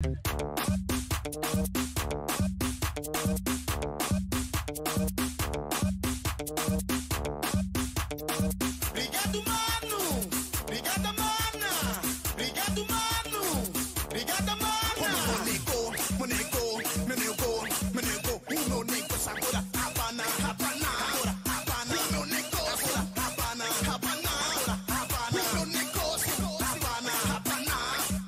Obrigado, mano! Obrigada, mana! Obrigado, mano! Obrigada, mana! Meu nego, o meu nego, agora Havana, Havana, agora Havana, o meu nego, agora Havana, Havana, agora Havana, o meu negócio, Havana, Havana,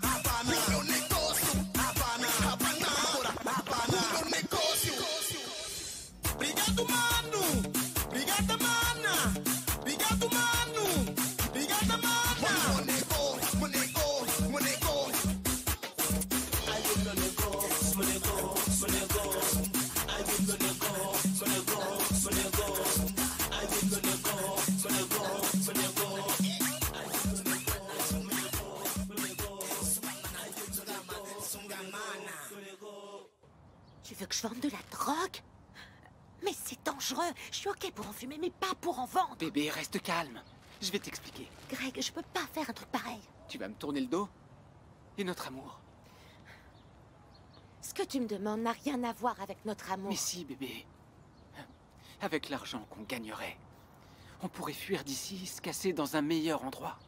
Havana, o meu negócio, Havana, Havana, agora Havana, o meu negócio. Obrigado, mano! Obrigada, mana! Obrigado, mano! Obrigada, mana! Meu nego. Ai, meu negócio, meu negócio, meu negócio. Ai, meu negócio, meu negócio, meu negócio. Ai, meu negócio, meu negócio, meu negócio. Ai, meu negócio, meu negócio, meu negócio. Ai, meu negócio. Tu veux que je vende de la drogue? Mais c'est dangereux. Je suis ok pour en fumer, mais pas pour en vendre. Bébé, reste calme. Je vais t'expliquer. Greg, je peux pas faire un truc pareil. Tu vas me tourner le dos? Et notre amour? Ce que tu me demandes n'a rien à voir avec notre amour. Mais si, bébé. Avec l'argent qu'on gagnerait, on pourrait fuir d'ici, se casser dans un meilleur endroit.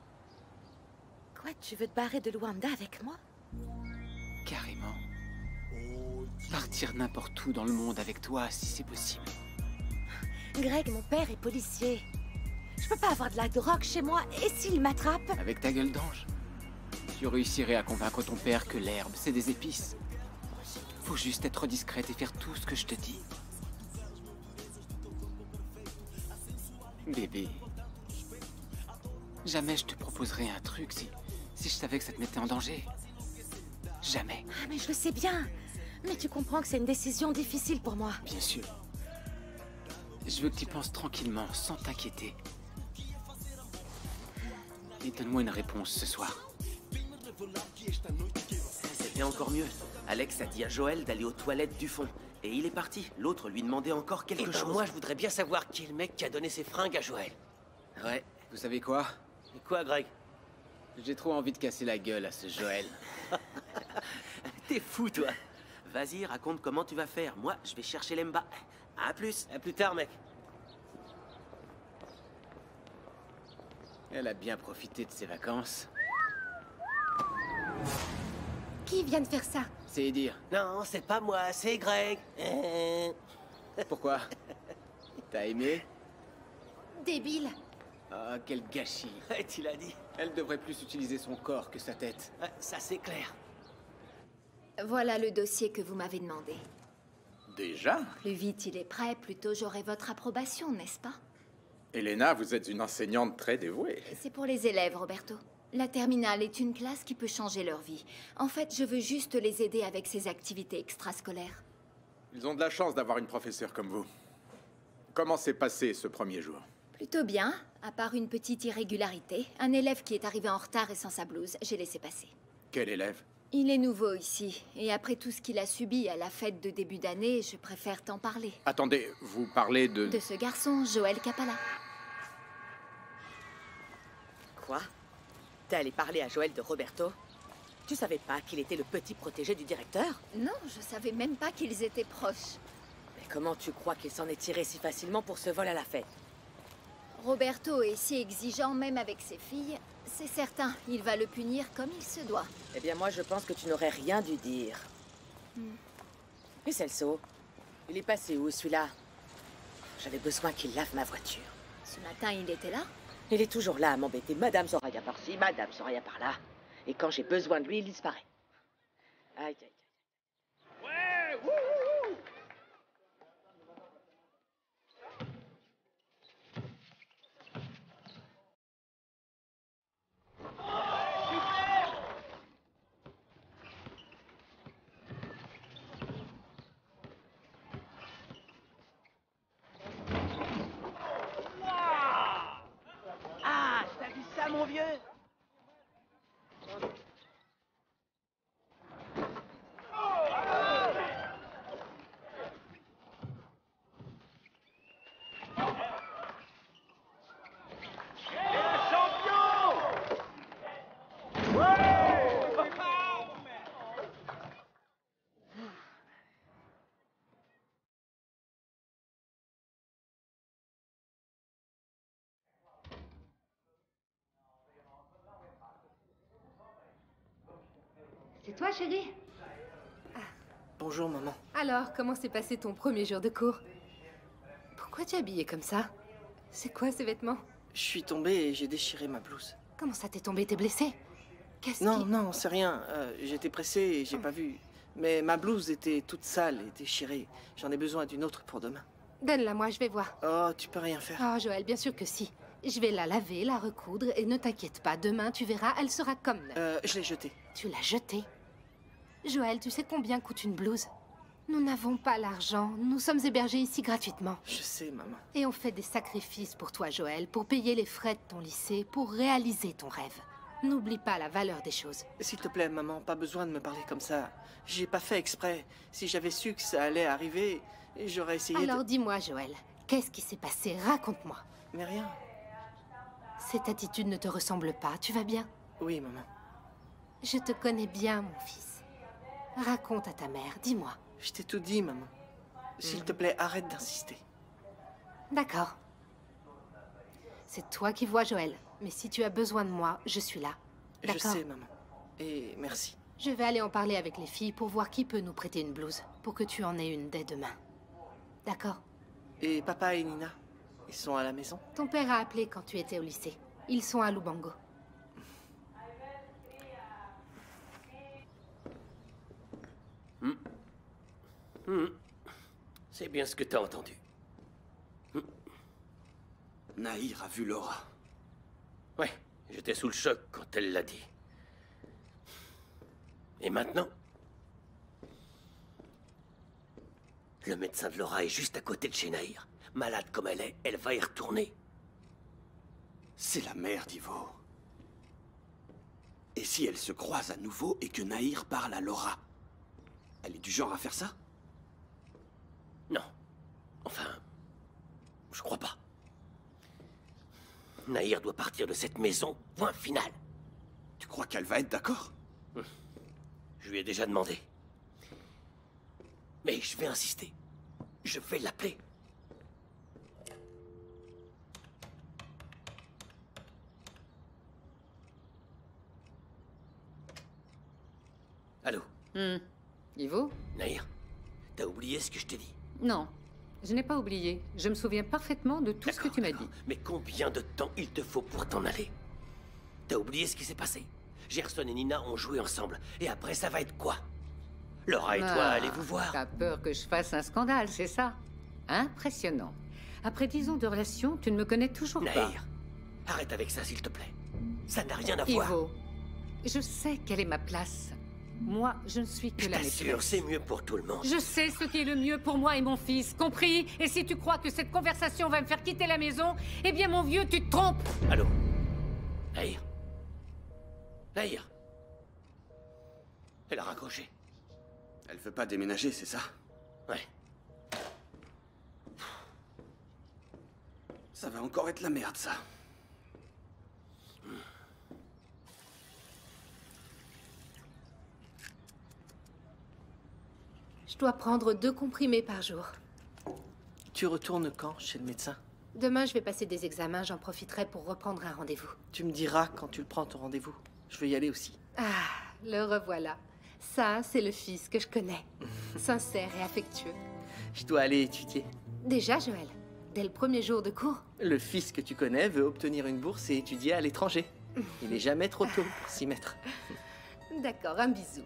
Quoi, tu veux te barrer de Luanda avec moi? Carrément. Partir n'importe où dans le monde avec toi, si c'est possible. Greg, mon père est policier. Je peux pas avoir de la drogue chez moi, et s'il m'attrape? Avec ta gueule d'ange, tu réussirais à convaincre ton père que l'herbe, c'est des épices. Faut juste être discrète et faire tout ce que je te dis. Bébé, jamais je te proposerais un truc si je savais que ça te mettait en danger. Jamais. Ah, mais je le sais bien. Mais tu comprends que c'est une décision difficile pour moi. Bien sûr. Je veux que tu penses tranquillement, sans t'inquiéter. Et donne-moi une réponse ce soir. C'était encore mieux. Alex a dit à Joël d'aller aux toilettes du fond. Et il est parti. L'autre lui demandait encore quelque chose. Moi, je voudrais bien savoir qui est le mec qui a donné ses fringues à Joël. Ouais. Vous savez quoi? Et quoi, Greg? J'ai trop envie de casser la gueule à ce Joël. T'es fou, toi. Vas-y, raconte comment tu vas faire. Moi, je vais chercher Lemba. À plus. À plus tard, mec. Elle a bien profité de ses vacances. Qui vient de faire ça? C'est dire. Non, c'est pas moi, c'est Greg. Pourquoi? T'as aimé? Débile. Ah, quel gâchis. Ouais, tu l'as dit. Elle devrait plus utiliser son corps que sa tête. Ouais, ça, c'est clair. Voilà le dossier que vous m'avez demandé. Déjà? Plus vite il est prêt, plus tôt j'aurai votre approbation, n'est-ce pas? Elena, vous êtes une enseignante très dévouée. C'est pour les élèves, Roberto. La terminale est une classe qui peut changer leur vie. En fait, je veux juste les aider avec ces activités extrascolaires. Ils ont de la chance d'avoir une professeure comme vous. Comment s'est passé ce premier jour? Plutôt bien, à part une petite irrégularité. Un élève qui est arrivé en retard et sans sa blouse, j'ai laissé passer. Quel élève? Il est nouveau ici, et après tout ce qu'il a subi à la fête de début d'année, je préfère t'en parler. Attendez, vous parlez de... De ce garçon, Joël Capala. Quoi? T'es allé parler à Joël de Roberto? Tu savais pas qu'il était le petit protégé du directeur? Non, je savais même pas qu'ils étaient proches. Mais comment tu crois qu'il s'en est tiré si facilement pour ce vol à la fête? Roberto est si exigeant même avec ses filles. C'est certain, il va le punir comme il se doit. Eh bien, moi, je pense que tu n'aurais rien dû dire. Et Celso, il est passé où, celui-là? J'avais besoin qu'il lave ma voiture. Ce matin, il était là. Il est toujours là à m'embêter. Madame Soraya par-ci, Madame Soraya par-là. Et quand j'ai besoin de lui, il disparaît. Aïe, aïe, aïe. Ouais, wouhou! Ah, t'as vu ça, mon vieux? toi, chérie? Bonjour, maman. Alors, comment s'est passé ton premier jour de cours? Pourquoi tu es habillée comme ça? C'est quoi ces vêtements? Je suis tombé et j'ai déchiré ma blouse. Comment ça t'es tombé? T'es blessé? Qu'est-ce Non, qui... non, c'est rien. J'étais pressé et j'ai pas vu. Mais ma blouse était toute sale et déchirée. J'en ai besoin d'une autre pour demain. Donne-la moi, je vais voir. Oh, tu peux rien faire. Oh, Joël, bien sûr que si. Je vais la laver, la recoudre, et ne t'inquiète pas, demain, tu verras, elle sera comme neuve. Je l'ai jetée. Tu l'as jetée? Joël, tu sais combien coûte une blouse? Nous n'avons pas l'argent. Nous sommes hébergés ici gratuitement. Je sais, maman. Et on fait des sacrifices pour toi, Joël, pour payer les frais de ton lycée, pour réaliser ton rêve. N'oublie pas la valeur des choses. S'il te plaît, maman, pas besoin de me parler comme ça. J'ai pas fait exprès. Si j'avais su que ça allait arriver, j'aurais essayé Alors dis-moi, Joël, qu'est-ce qui s'est passé? Raconte-moi. Mais rien. Cette attitude ne te ressemble pas, tu vas bien? Oui, maman. Je te connais bien, mon fils. Raconte à ta mère, dis-moi. Je t'ai tout dit, maman. S'il te plaît, arrête d'insister. D'accord. C'est toi qui vois, Joël. Mais si tu as besoin de moi, je suis là. Je sais, maman. Et merci. Je vais aller en parler avec les filles pour voir qui peut nous prêter une blouse, pour que tu en aies une dès demain. D'accord? Et papa et Nina, ils sont à la maison? Ton père a appelé quand tu étais au lycée. Ils sont à Lubango. C'est bien ce que t'as entendu. Nahir a vu Laura. Ouais, j'étais sous le choc quand elle l'a dit. Et maintenant? Le médecin de Laura est juste à côté de chez Nahir. Malade comme elle est, elle va y retourner. C'est la mère d'Ivo. Et si elle se croise à nouveau et que Nahir parle à Laura? Elle est du genre à faire ça? Non. Enfin, je crois pas. Nahir doit partir de cette maison, point final. Tu crois qu'elle va être d'accord? Je lui ai déjà demandé. Mais je vais insister. Je vais l'appeler. Allô? Ivo? Nahir, t'as oublié ce que je t'ai dit? Non, je n'ai pas oublié. Je me souviens parfaitement de tout ce que tu m'as dit. Mais combien de temps il te faut pour t'en aller? T'as oublié ce qui s'est passé? Gerson et Nina ont joué ensemble. Et après, ça va être quoi? Laura et toi, allez-vous voir? T'as peur que je fasse un scandale, c'est ça? Impressionnant. Après 10 ans de relation, tu ne me connais toujours pas. Nahir, arrête avec ça, s'il te plaît. Ça n'a rien à voir. Ivo, je sais quelle est ma place. Moi, je ne suis que la maîtresse. Je t'assure, c'est mieux pour tout le monde. Je sais ce qui est le mieux pour moi et mon fils, compris? Et si tu crois que cette conversation va me faire quitter la maison, eh bien, mon vieux, tu te trompes. Allô? Nahir? Nahir? Elle a raccroché. Elle veut pas déménager, c'est ça? Ouais. Ça va encore être la merde, ça. Je dois prendre 2 comprimés par jour. Tu retournes quand chez le médecin? Demain, je vais passer des examens. J'en profiterai pour reprendre un rendez-vous. Tu me diras quand tu le prends, ton rendez-vous. Je veux y aller aussi. Ah, le revoilà. Ça, c'est le fils que je connais. Sincère et affectueux. Je dois aller étudier. Déjà, Joël? Dès le premier jour de cours? Le fils que tu connais veut obtenir une bourse et étudier à l'étranger. Il n'est jamais trop tôt pour s'y mettre. D'accord, un bisou.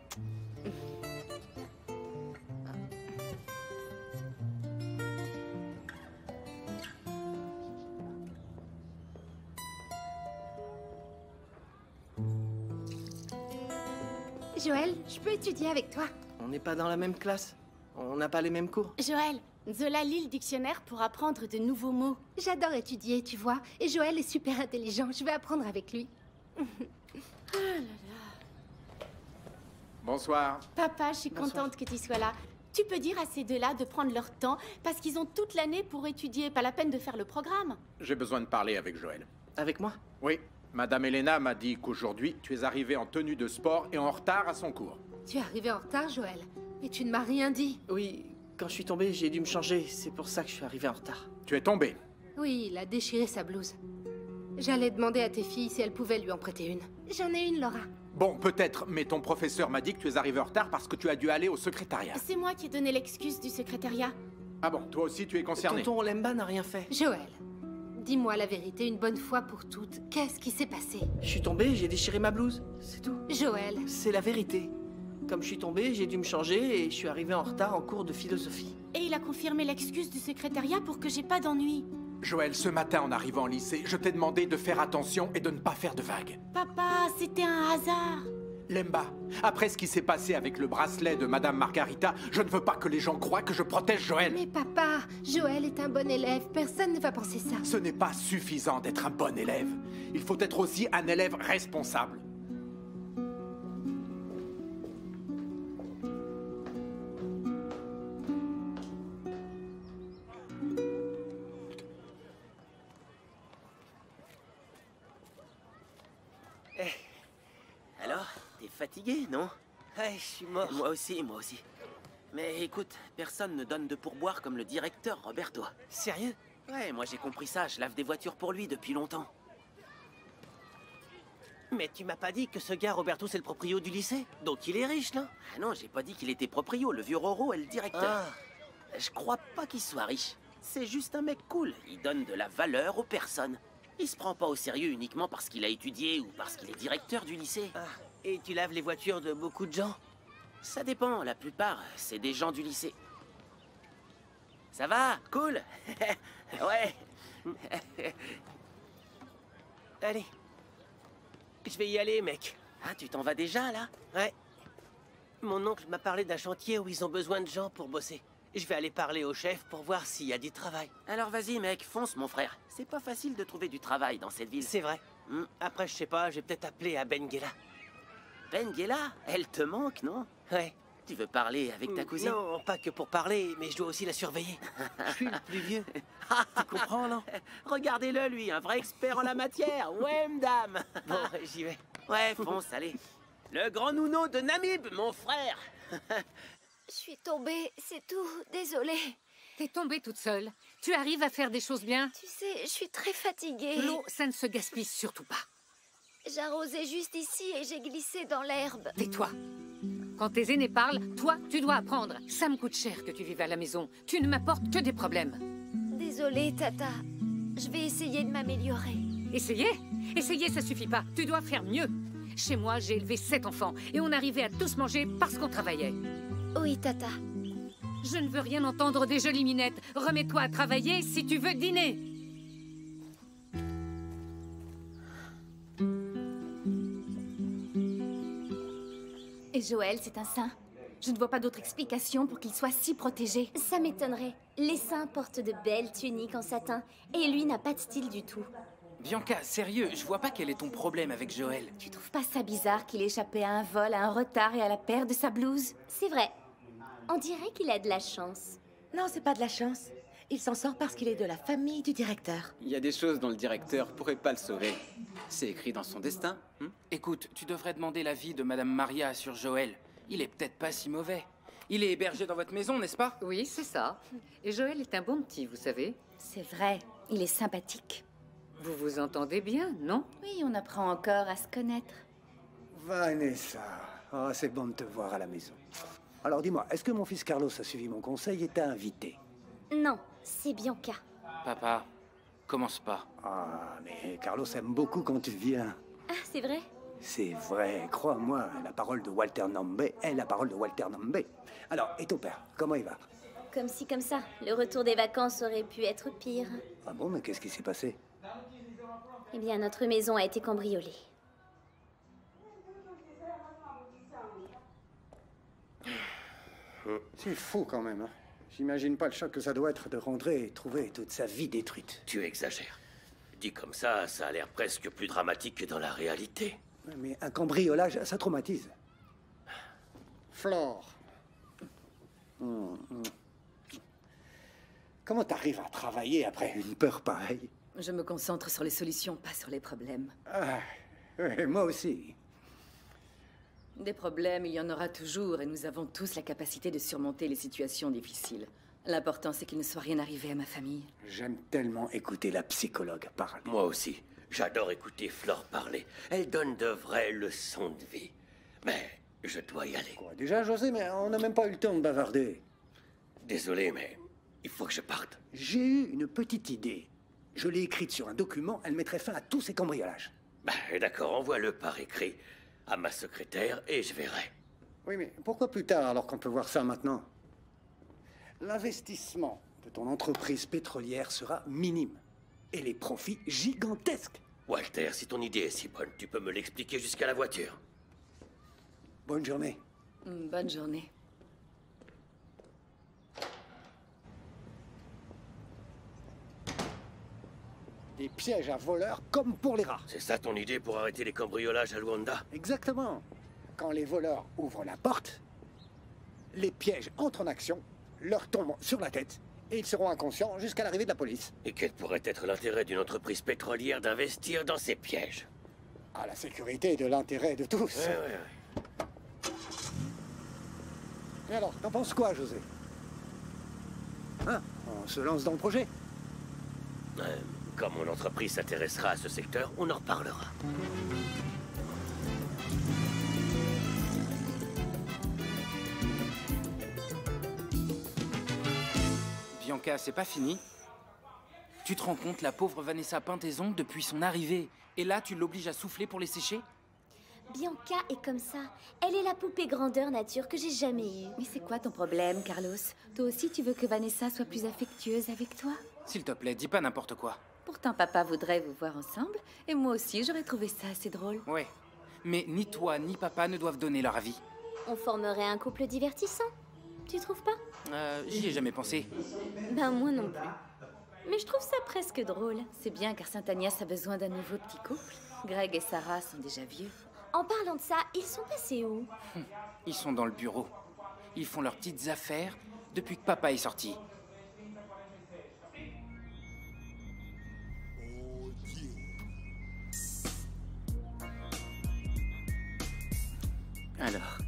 Joël, je peux étudier avec toi? On n'est pas dans la même classe. On n'a pas les mêmes cours. Joël, Zola lit le dictionnaire pour apprendre de nouveaux mots. J'adore étudier, tu vois. Et Joël est super intelligent. Je vais apprendre avec lui. Oh là là. Bonsoir. Papa, je suis contente que tu sois là. Tu peux dire à ces deux-là de prendre leur temps, parce qu'ils ont toute l'année pour étudier, pas la peine de faire le programme. J'ai besoin de parler avec Joël. Avec moi? Oui. Madame Elena m'a dit qu'aujourd'hui, tu es arrivé en tenue de sport et en retard à son cours. Tu es arrivé en retard, Joël. Et tu ne m'as rien dit. Oui, quand je suis tombé, j'ai dû me changer. C'est pour ça que je suis arrivé en retard. Tu es tombé? Oui, il a déchiré sa blouse. J'allais demander à tes filles si elles pouvaient lui en prêter une. J'en ai une, Laura. Bon, peut-être, mais ton professeur m'a dit que tu es arrivé en retard parce que tu as dû aller au secrétariat. C'est moi qui ai donné l'excuse du secrétariat. Ah bon, toi aussi tu es concerné. Tonton Lemba n'a rien fait. Joël, dis-moi la vérité une bonne fois pour toutes. Qu'est-ce qui s'est passé? Je suis tombé, j'ai déchiré ma blouse. C'est tout. Joël. C'est la vérité. Comme je suis tombé, j'ai dû me changer et je suis arrivé en retard en cours de philosophie. Et il a confirmé l'excuse du secrétariat pour que j'ai pas d'ennui. Joël, ce matin en arrivant au lycée, je t'ai demandé de faire attention et de ne pas faire de vagues. Papa, c'était un hasard. Lemba, après ce qui s'est passé avec le bracelet de Madame Margarita, je ne veux pas que les gens croient que je protège Joël. Mais papa, Joël est un bon élève. Personne ne va penser ça. Ce n'est pas suffisant d'être un bon élève. Il faut être aussi un élève responsable. Alors, t'es fatigué, non? Ouais, je suis mort. Moi aussi, moi aussi. Mais écoute, personne ne donne de pourboire comme le directeur, Roberto. Sérieux? Ouais, moi j'ai compris ça, je lave des voitures pour lui depuis longtemps. Mais tu m'as pas dit que ce gars, Roberto, c'est le proprio du lycée? Donc il est riche, là? Ah non, j'ai pas dit qu'il était proprio, le vieux Roro est le directeur. Je crois pas qu'il soit riche. C'est juste un mec cool, il donne de la valeur aux personnes. Il se prend pas au sérieux uniquement parce qu'il a étudié ou parce qu'il est directeur du lycée. Et tu laves les voitures de beaucoup de gens? Ça dépend, la plupart, c'est des gens du lycée. Ça va? Cool? Ouais. Allez. Je vais y aller, mec. Ah, tu t'en vas déjà, là? Ouais. Mon oncle m'a parlé d'un chantier où ils ont besoin de gens pour bosser. Je vais aller parler au chef pour voir s'il y a du travail. Alors vas-y, mec, fonce, mon frère. C'est pas facile de trouver du travail dans cette ville. C'est vrai. Après, je sais pas, je vais peut-être appeler à Benguela. Benguela? Elle te manque, non? Ouais. Tu veux parler avec ta cousine? Non, pas que pour parler, mais je dois aussi la surveiller. Je suis le plus vieux. Tu comprends, non? Regardez-le, lui, un vrai expert en la matière. Ouais, madame. Bon, j'y vais. Ouais, fonce, allez. Le grand nouno de Namib, mon frère. Je suis tombée, c'est tout. Désolée. T'es tombée toute seule. Tu arrives à faire des choses bien? Tu sais, je suis très fatiguée. L'eau, ça ne se gaspille surtout pas. J'arrosais juste ici et j'ai glissé dans l'herbe. Tais-toi. Quand tes aînés parlent, toi, tu dois apprendre. Ça me coûte cher que tu vives à la maison. Tu ne m'apportes que des problèmes. Désolée, Tata. Je vais essayer de m'améliorer. Essayer? Essayer, ça suffit pas. Tu dois faire mieux. Chez moi, j'ai élevé 7 enfants et on arrivait à tous manger parce qu'on travaillait. Oui, Tata. Je ne veux rien entendre des jolies minettes. Remets-toi à travailler si tu veux dîner. Et Joël, c'est un saint. Je ne vois pas d'autre explication pour qu'il soit si protégé. Ça m'étonnerait. Les saints portent de belles tuniques en satin, et lui n'a pas de style du tout. Bianca, sérieux, je vois pas quel est ton problème avec Joël. Tu trouves pas ça bizarre qu'il ait échappé à un vol, à un retard et à la paire de sa blouse? C'est vrai. On dirait qu'il a de la chance. Non, c'est pas de la chance. Il s'en sort parce qu'il est de la famille du directeur. Il y a des choses dont le directeur pourrait pas le sauver. C'est écrit dans son destin. Écoute, tu devrais demander l'avis de Madame Maria sur Joël. Il est peut-être pas si mauvais. Il est hébergé dans votre maison, n'est-ce pas? Oui, c'est ça. Et Joël est un bon petit, vous savez. C'est vrai, il est sympathique. Vous vous entendez bien, non? Oui, on apprend encore à se connaître. Vanessa, oh, c'est bon de te voir à la maison. Alors dis-moi, est-ce que mon fils Carlos a suivi mon conseil et t'a invité? Non, c'est Bianca. Papa, commence pas. Ah, mais Carlos aime beaucoup quand tu viens. Ah, c'est vrai? C'est vrai, crois-moi, la parole de Walter Nambe est la parole de Walter Nambe. Alors, et ton père, comment il va? Comme ci, comme ça. Le retour des vacances aurait pu être pire. Ah bon, mais qu'est-ce qui s'est passé? Eh bien, notre maison a été cambriolée. C'est fou quand même, hein. J'imagine pas le choc que ça doit être de rentrer et trouver toute sa vie détruite. Tu exagères. Dit comme ça a l'air presque plus dramatique que dans la réalité. Mais un cambriolage, ça traumatise. Flore. Comment t'arrives à travailler après une peur pareille? Je me concentre sur les solutions, pas sur les problèmes. Ah, ouais, moi aussi. Des problèmes, il y en aura toujours, et nous avons tous la capacité de surmonter les situations difficiles. L'important, c'est qu'il ne soit rien arrivé à ma famille. J'aime tellement écouter la psychologue parler. Moi aussi. J'adore écouter Flore parler. Elle donne de vraies leçons de vie. Mais je dois y aller. Quoi, déjà, José, mais on n'a même pas eu le temps de bavarder. Désolé, mais il faut que je parte. J'ai eu une petite idée. Je l'ai écrite sur un document, elle mettrait fin à tous ces cambriolages. Bah, d'accord, envoie-le par écrit à ma secrétaire et je verrai. Oui, mais pourquoi plus tard alors qu'on peut voir ça maintenant? L'investissement de ton entreprise pétrolière sera minime. Et les profits gigantesques. Walter, si ton idée est si bonne, tu peux me l'expliquer jusqu'à la voiture. Bonne journée. Bonne journée. Des pièges à voleurs comme pour les rats. C'est ça ton idée pour arrêter les cambriolages à Luanda? Exactement. Quand les voleurs ouvrent la porte, les pièges entrent en action, leur tombent sur la tête, et ils seront inconscients jusqu'à l'arrivée de la police. Et quel pourrait être l'intérêt d'une entreprise pétrolière d'investir dans ces pièges? À la sécurité et de l'intérêt de tous. Ouais. Et alors, t'en penses quoi, José? Hein? On se lance dans le projet? Quand mon entreprise s'intéressera à ce secteur, on en reparlera. Bianca, c'est pas fini. Tu te rends compte, la pauvre Vanessa peint tes ongles depuis son arrivée. Et là, tu l'obliges à souffler pour les sécher? Bianca est comme ça. Elle est la poupée grandeur nature que j'ai jamais eue. Mais c'est quoi ton problème, Carlos? Toi aussi, tu veux que Vanessa soit plus affectueuse avec toi? S'il te plaît, dis pas n'importe quoi. Pourtant, papa voudrait vous voir ensemble, et moi aussi, j'aurais trouvé ça assez drôle. Ouais, mais ni toi ni papa ne doivent donner leur avis. On formerait un couple divertissant. Tu trouves pas? J'y ai jamais pensé. Ben moi non plus. Mais je trouve ça presque drôle. C'est bien, car Sainte-Agnès a besoin d'un nouveau petit couple. Greg et Sarah sont déjà vieux. En parlant de ça, ils sont passés où? Ils sont dans le bureau. Ils font leurs petites affaires depuis que papa est sorti. Alors,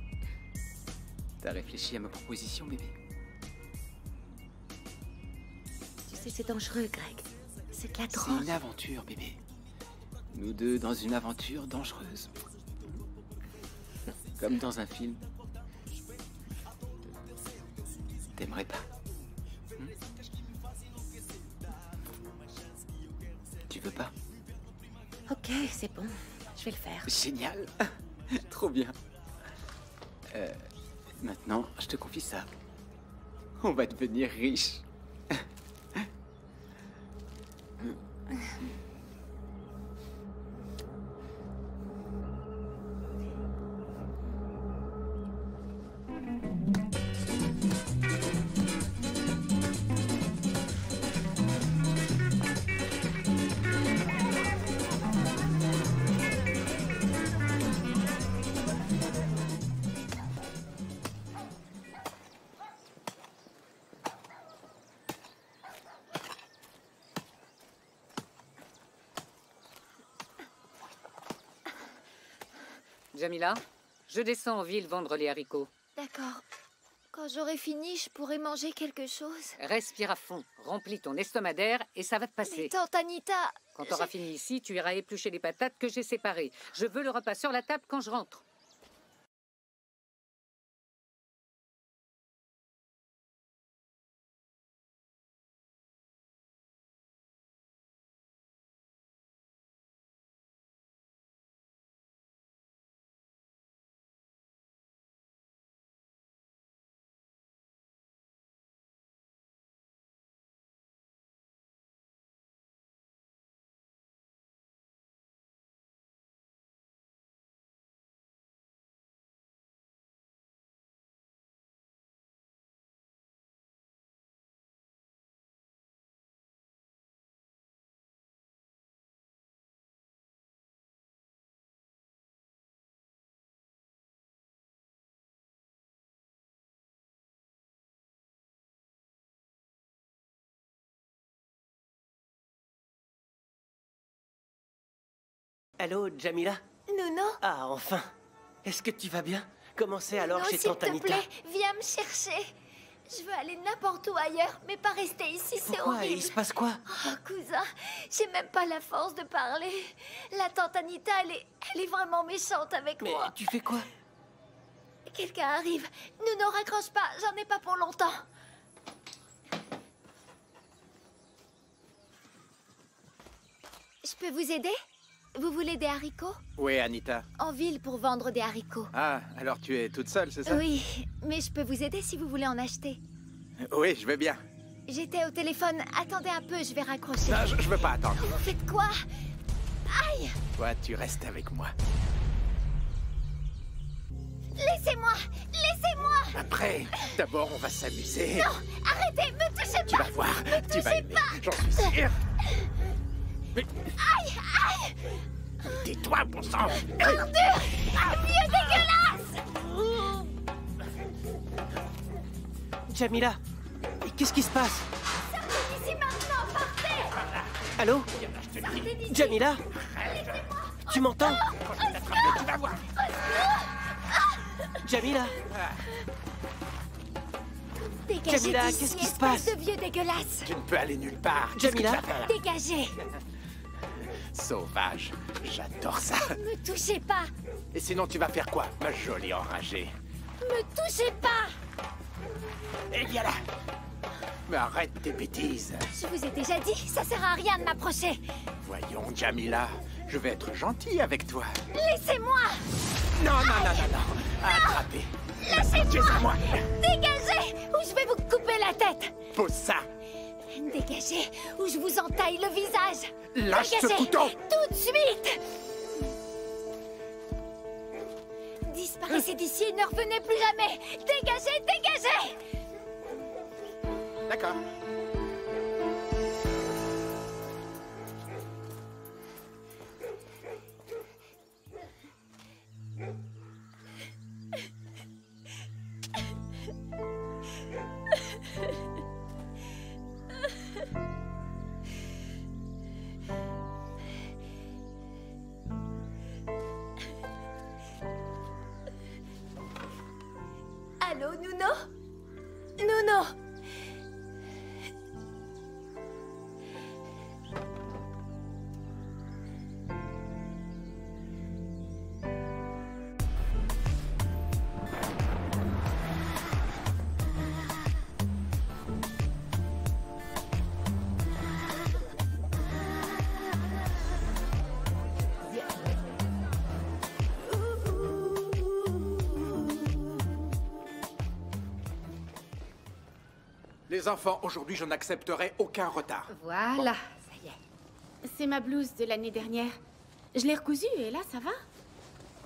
t'as réfléchi à ma proposition, bébé? Tu sais, c'est dangereux, Greg. C'est de la drogue. C'est une aventure, bébé. Nous deux dans une aventure dangereuse. Comme dans un film. T'aimerais pas? Tu veux pas? Ok, c'est bon. Je vais le faire. Génial. Trop bien. Maintenant, je te confie ça. On va devenir riches. Jamila, je descends en ville vendre les haricots. D'accord. Quand j'aurai fini, je pourrai manger quelque chose. Respire à fond, remplis ton estomac d'air et ça va te passer. Mais tante Anita... Quand tu auras fini ici, tu iras éplucher les patates que j'ai séparées. Je veux le repas sur la table quand je rentre. Allô, Jamila? Nono? Ah, enfin! Est-ce que tu vas bien? Comment c'est alors Non, chez Tante s'il te Anita? plaît, viens me chercher. Je veux aller n'importe où ailleurs, mais pas rester ici, c'est Pourquoi? horrible. Il se passe quoi? Oh, cousin, j'ai même pas la force de parler. La tante Anita, elle est vraiment méchante avec moi. Mais tu fais quoi? Quelqu'un arrive. Nous ne raccroche pas, j'en ai pas pour longtemps. Je peux vous aider? Vous voulez des haricots? Oui, Anita. En ville pour vendre des haricots. Ah, alors tu es toute seule, c'est ça? Oui, mais je peux vous aider si vous voulez en acheter. Oui, je vais bien. J'étais au téléphone. Attendez un peu, je vais raccrocher. Non, je veux pas attendre. Vous faites quoi? Aïe! Toi, tu restes avec moi. Laissez-moi! Laissez-moi! Après, d'abord, on va s'amuser. Non! Arrêtez! Me touchez pas! Tu vas voir, Me tu vas touchez aimer. pas! J'en suis sûr. Mais Aïe! Aïe! tais-toi, bon sang. Ordure! Un vieux dégueulasse! Jamila, qu'est-ce qui se passe? Sortez d'ici maintenant! Partez! Allô? Sortez d'ici! Jamila? Tu m'entends? Tu vas voir! Jamila? Dégagez Jamila, d'ici, qu'est-ce qui se espèce passe? de vieux dégueulasse! Tu ne peux aller nulle part. Qu'est-ce que Jamila? tu vas faire? Dégagez! Sauvage, j'adore ça. Me touchez pas! Et sinon, tu vas faire quoi, ma jolie enragée? Me touchez pas! Eh bien là. Mais arrête tes bêtises. Je vous ai déjà dit, ça sert à rien de m'approcher. Voyons, Jamila, je vais être gentil avec toi. Laissez-moi! Non, non, non, non, non. Attrapez. Lâchez-moi! Dégagez ou je vais vous couper la tête! Pose ça. Dégagez ou je vous entaille le visage! Lâche ce Dégagez, couteau. tout de suite! Disparaissez d'ici et ne revenez plus jamais! Dégagez, dégagez! D'accord. Allô, Nuno? Nuno! Les enfants, aujourd'hui, je n'accepterai aucun retard. Voilà, ça y est. C'est ma blouse de l'année dernière. Je l'ai recousue et là, ça va?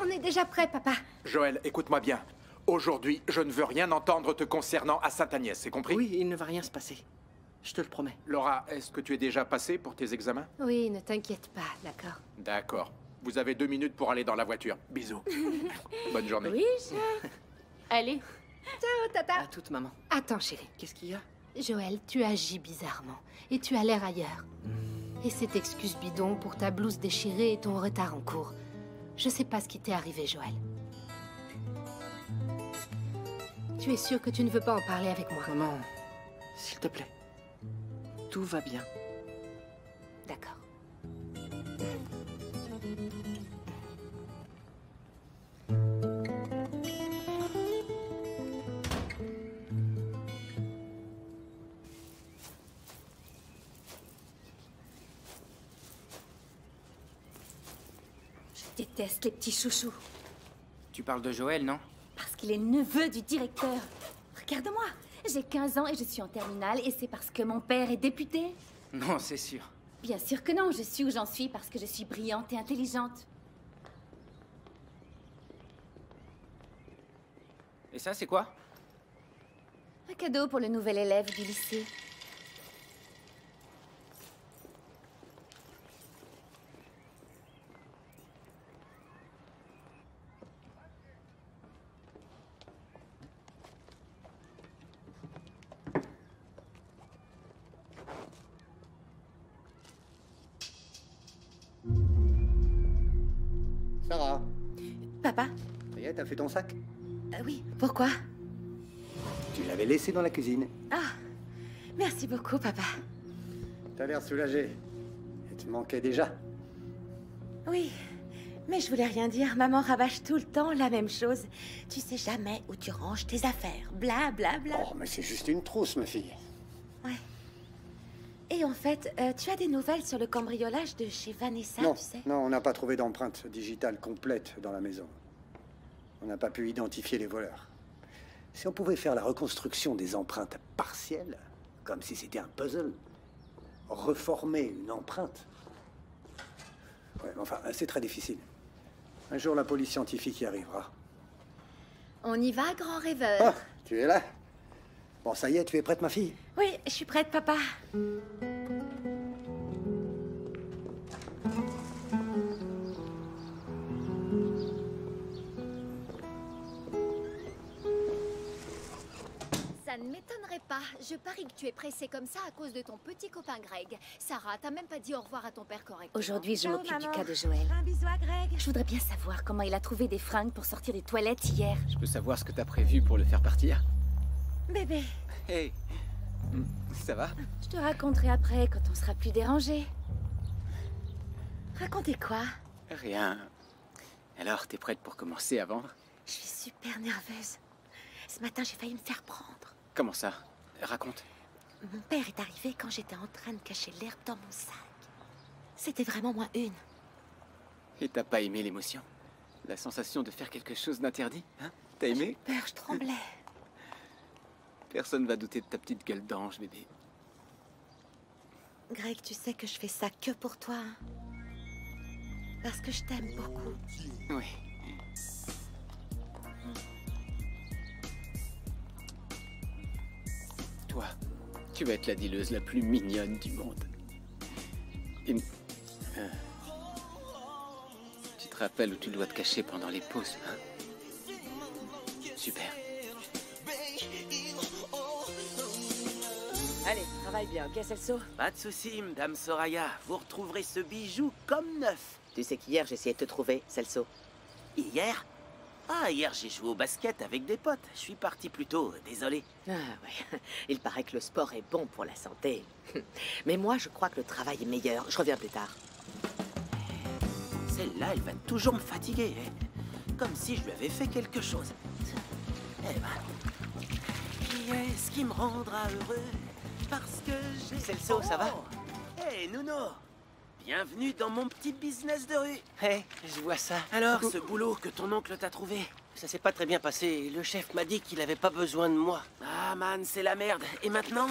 On est déjà prêt, papa. Joël, écoute-moi bien. Aujourd'hui, je ne veux rien entendre te concernant à Sainte-Agnès, c'est compris? Oui, il ne va rien se passer. Je te le promets. Laura, est-ce que tu es déjà passée pour tes examens? Oui, ne t'inquiète pas, d'accord. D'accord. Vous avez 2 minutes pour aller dans la voiture. Bisous. Bonne journée. Oui, Allez. Ciao, tata. À toute, maman. Attends, chérie. Qu'est-ce qu'il y a? Joël, tu agis bizarrement. Et tu as l'air ailleurs. Et cette excuse bidon pour ta blouse déchirée et ton retard en cours. Je sais pas ce qui t'est arrivé, Joël. Tu es sûr que tu ne veux pas en parler avec moi? Maman, s'il te plaît. Tout va bien. D'accord. Je déteste les petits chouchous. Tu parles de Joël, non? Parce qu'il est neveu du directeur. Regarde-moi, j'ai 15 ans et je suis en terminale et c'est parce que mon père est député. Non, c'est sûr. Bien sûr que non, je suis où j'en suis parce que je suis brillante et intelligente. Et ça, c'est quoi? Un cadeau pour le nouvel élève du lycée. Sarah, Papa? ça y est, t'as fait ton sac? Oui, pourquoi? Tu l'avais laissé dans la cuisine. Ah, merci beaucoup, papa. T'as l'air soulagé. Et tu manquais déjà. Oui, mais je voulais rien dire. Maman rabâche tout le temps la même chose. Tu sais jamais où tu ranges tes affaires. Bla, bla, bla. Oh, mais c'est juste une trousse, ma fille. Ouais. Et en fait, tu as des nouvelles sur le cambriolage de chez Vanessa, Non, tu sais? non, on n'a pas trouvé d'empreinte digitale complète dans la maison. On n'a pas pu identifier les voleurs. Si on pouvait faire la reconstruction des empreintes partielles, comme si c'était un puzzle, reformer une empreinte. Ouais, mais enfin, c'est très difficile. Un jour, la police scientifique y arrivera. On y va, grand rêveur. Ah, tu es là? Bon, ça y est, tu es prête, ma fille? Oui, je suis prête, papa. Ça ne m'étonnerait pas. Je parie que tu es pressé comme ça à cause de ton petit copain Greg. Sarah, t'as même pas dit au revoir à ton père correctement. Aujourd'hui, je Ciao, m'occupe du maman. cas de Joël. Un bisou à Greg. Je voudrais bien savoir comment il a trouvé des fringues pour sortir des toilettes hier. Je peux savoir ce que t'as prévu pour le faire partir? Bébé, Hey, ça va? je te raconterai après quand on sera plus dérangé. Racontez quoi? Rien. Alors, t'es prête pour commencer à vendre? Je suis super nerveuse. Ce matin, j'ai failli me faire prendre. Comment ça? Raconte. Mon père est arrivé quand j'étais en train de cacher l'herbe dans mon sac. C'était vraiment moins une. Et t'as pas aimé l'émotion? La sensation de faire quelque chose d'interdit, hein? T'as aimé? J'ai peur, je tremblais. Personne va douter de ta petite gueule d'ange, bébé. Greg, tu sais que je fais ça que pour toi. Hein? Parce que je t'aime beaucoup. Oui. Toi, tu vas être la dealeuse la plus mignonne du monde. Tu te rappelles où tu dois te cacher pendant les pauses, hein? Super. Allez, travaille bien, ok, Celso? Pas de soucis, Madame Soraya. Vous retrouverez ce bijou comme neuf. Tu sais qu'hier, j'ai essayé de te trouver, Celso. Hier? Ah, hier, j'ai joué au basket avec des potes. Je suis parti plus tôt, désolé. Ah ouais, il paraît que le sport est bon pour la santé. Mais moi, je crois que le travail est meilleur. Je reviens plus tard. Celle-là, elle va toujours me fatiguer. Hein. Comme si je lui avais fait quelque chose. Eh ben... Qui est-ce qui me rendra heureux? Parce que j'ai... Celso, ça va? Hey, Nuno! Bienvenue dans mon petit business de rue. Hé, je vois ça. Alors, ce boulot que ton oncle t'a trouvé? Ça s'est pas très bien passé. Le chef m'a dit qu'il avait pas besoin de moi. Ah, man, c'est la merde. Et maintenant?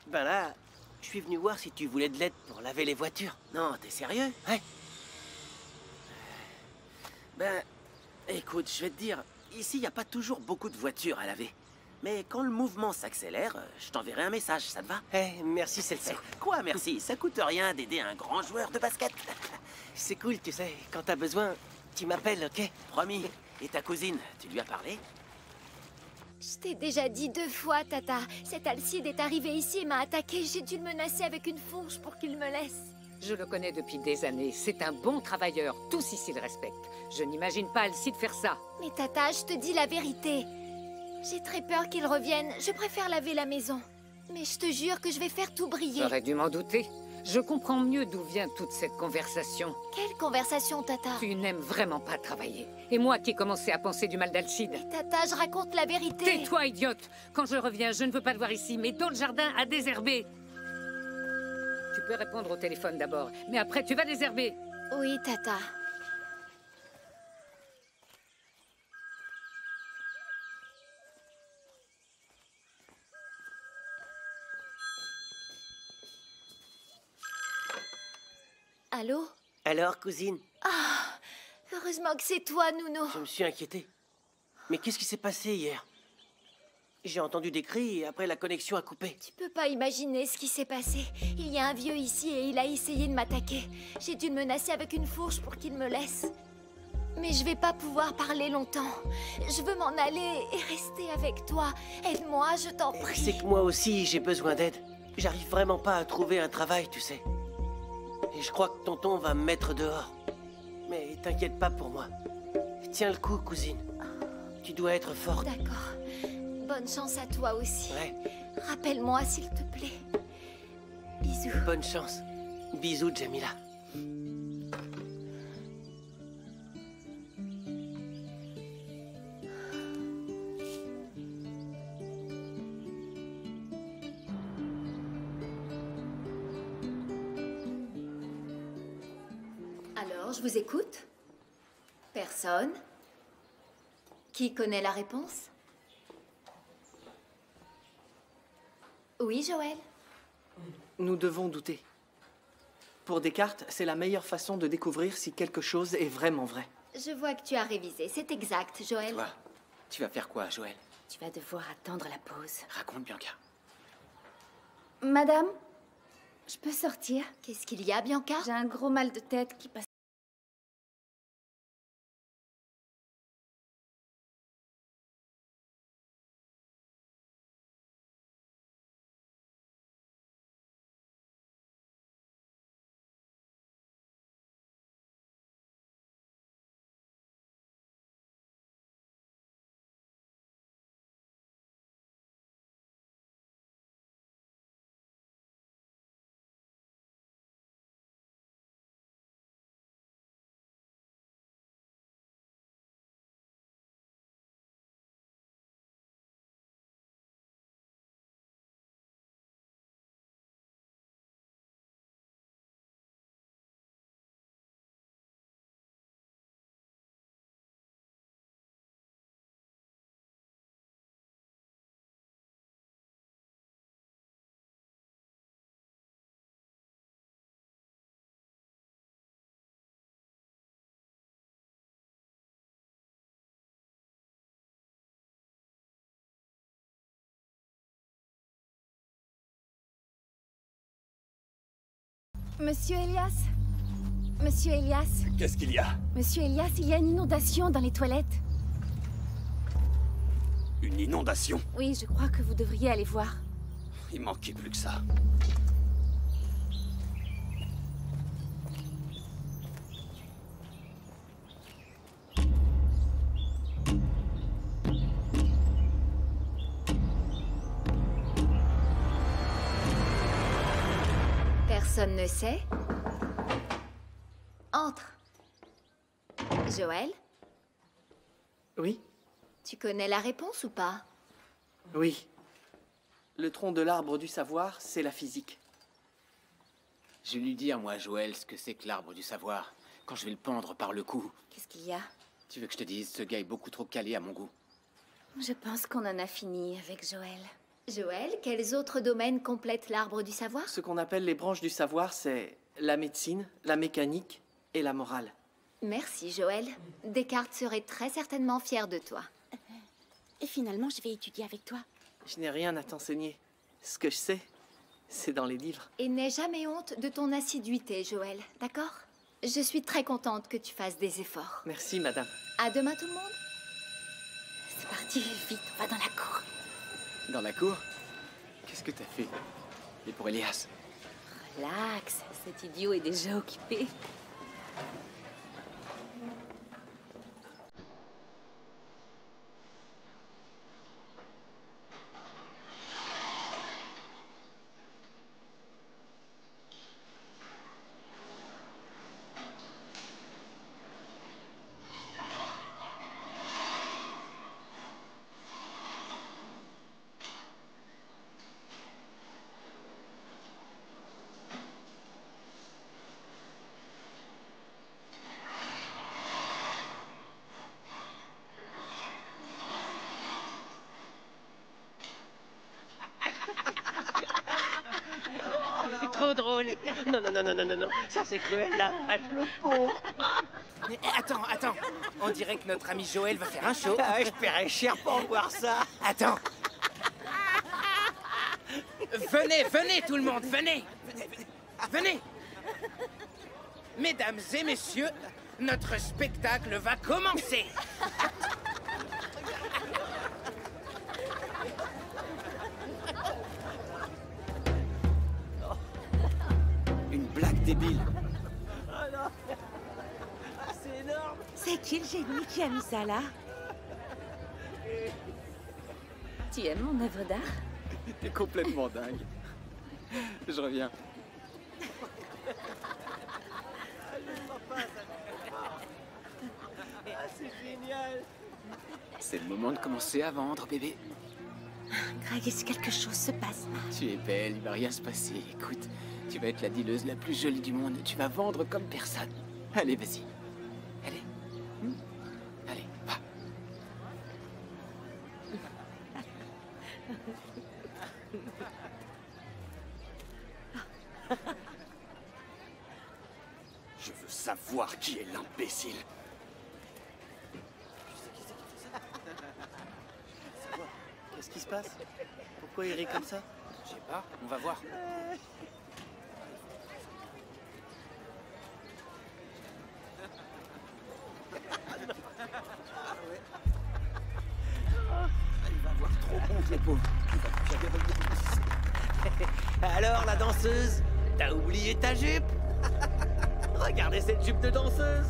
Ben là, je suis venu voir si tu voulais de l'aide pour laver les voitures. Non, t'es sérieux? Ouais. Ben, écoute, je vais te dire, ici, il n'y a pas toujours beaucoup de voitures à laver. Mais quand le mouvement s'accélère, je t'enverrai un message, ça te va? Eh, merci, Celso. Quoi, merci? Ça coûte rien d'aider un grand joueur de basket. C'est cool, tu sais. Quand t'as besoin, tu m'appelles, ok? Promis. Et ta cousine, tu lui as parlé? Je t'ai déjà dit 2 fois, Tata. Cet Alcide est arrivé ici et m'a attaqué. J'ai dû le menacer avec une fourche pour qu'il me laisse. Je le connais depuis des années. C'est un bon travailleur. Tous ici le respectent. Je n'imagine pas Alcide faire ça. Mais Tata, je te dis la vérité. J'ai très peur qu'il revienne. Je préfère laver la maison. Mais je te jure que je vais faire tout briller. J'aurais dû m'en douter. Je comprends mieux d'où vient toute cette conversation. Quelle conversation, Tata? Tu n'aimes vraiment pas travailler. Et moi qui ai commencé à penser du mal d'Alcide. Mais Tata, je raconte la vérité. Tais-toi, idiote! Quand je reviens, je ne veux pas te voir ici, mais dans le jardin à désherber. Tu peux répondre au téléphone d'abord, mais après tu vas désherber. Oui, Tata. Allô? Alors, cousine? Ah, heureusement que c'est toi, Nuno. Je me suis inquiété. Mais qu'est-ce qui s'est passé hier? J'ai entendu des cris et après la connexion a coupé. Tu peux pas imaginer ce qui s'est passé. Il y a un vieux ici et il a essayé de m'attaquer. J'ai dû le menacer avec une fourche pour qu'il me laisse. Mais je vais pas pouvoir parler longtemps. Je veux m'en aller et rester avec toi. Aide-moi, je t'en prie. C'est que moi aussi, j'ai besoin d'aide. J'arrive vraiment pas à trouver un travail, tu sais. Et je crois que tonton va me mettre dehors. Mais t'inquiète pas pour moi. Tiens le coup, cousine. Tu dois être forte. D'accord. Bonne chance à toi aussi. Ouais. Rappelle-moi, s'il te plaît. Bisous. Bonne chance. Bisous, Jamila. Alors, je vous écoute. Personne? Qui connaît la réponse? Oui, Joël? Nous devons douter. Pour Descartes, c'est la meilleure façon de découvrir si quelque chose est vraiment vrai. Je vois que tu as révisé. C'est exact, Joël. Toi, tu vas faire quoi, Joël? Tu vas devoir attendre la pause. Raconte, Bianca. Madame, je peux sortir? Qu'est-ce qu'il y a, Bianca? J'ai un gros mal de tête qui passe. Monsieur Elias? Monsieur Elias? Qu'est-ce qu'il y a? Monsieur Elias, il y a une inondation dans les toilettes. Une inondation? Oui, je crois que vous devriez aller voir. Il manquait plus que ça. Personne ne sait? Entre. Joël? Oui? Tu connais la réponse ou pas? Oui. Le tronc de l'arbre du savoir, c'est la physique. Je vais lui dire, moi, Joël, ce que c'est que l'arbre du savoir, quand je vais le pendre par le cou. Qu'est-ce qu'il y a? Tu veux que je te dise, ce gars est beaucoup trop calé à mon goût. Je pense qu'on en a fini avec Joël. Joël, quels autres domaines complètent l'arbre du savoir? Ce qu'on appelle les branches du savoir, c'est la médecine, la mécanique et la morale. Merci, Joël. Descartes serait très certainement fier de toi. Et finalement, je vais étudier avec toi. Je n'ai rien à t'enseigner. Ce que je sais, c'est dans les livres. Et n'aie jamais honte de ton assiduité, Joël, d'accord? Je suis très contente que tu fasses des efforts. Merci, madame. À demain, tout le monde. C'est parti, vite, on va dans la cour. Dans la cour? Qu'est-ce que t'as fait? Et pour Elias? Relax, cet idiot est déjà occupé. C'est trop drôle. Non, non, non, non, non, non, non. Ça, c'est cruel, là. Le pauvre. Mais attends. On dirait que notre ami Joël va faire un show. Ah, je paierais cher pour voir ça. Attends. Venez tout le monde, venez. Mesdames et messieurs, notre spectacle va commencer. Une blague débile. Ah non. Ah, c'est énorme. C'est qui le génie qui a mis ça là? Tu aimes mon œuvre d'art? T'es complètement dingue. Je reviens. C'est génial. C'est le moment de commencer à vendre, bébé. Greg, si quelque chose se passe. Tu es belle, il va rien se passer. Écoute, tu vas être la dealeuse la plus jolie du monde. Tu vas vendre comme personne. Allez, vas-y. Allez. Allez, va. Je veux savoir qui est l'imbécile. Qu'est-ce qui se passe? Pourquoi il rit comme ça? Je sais pas, on va voir. Il va avoir trop honte, le pauvre. Alors, la danseuse, t'as oublié ta jupe? Regardez cette jupe de danseuse.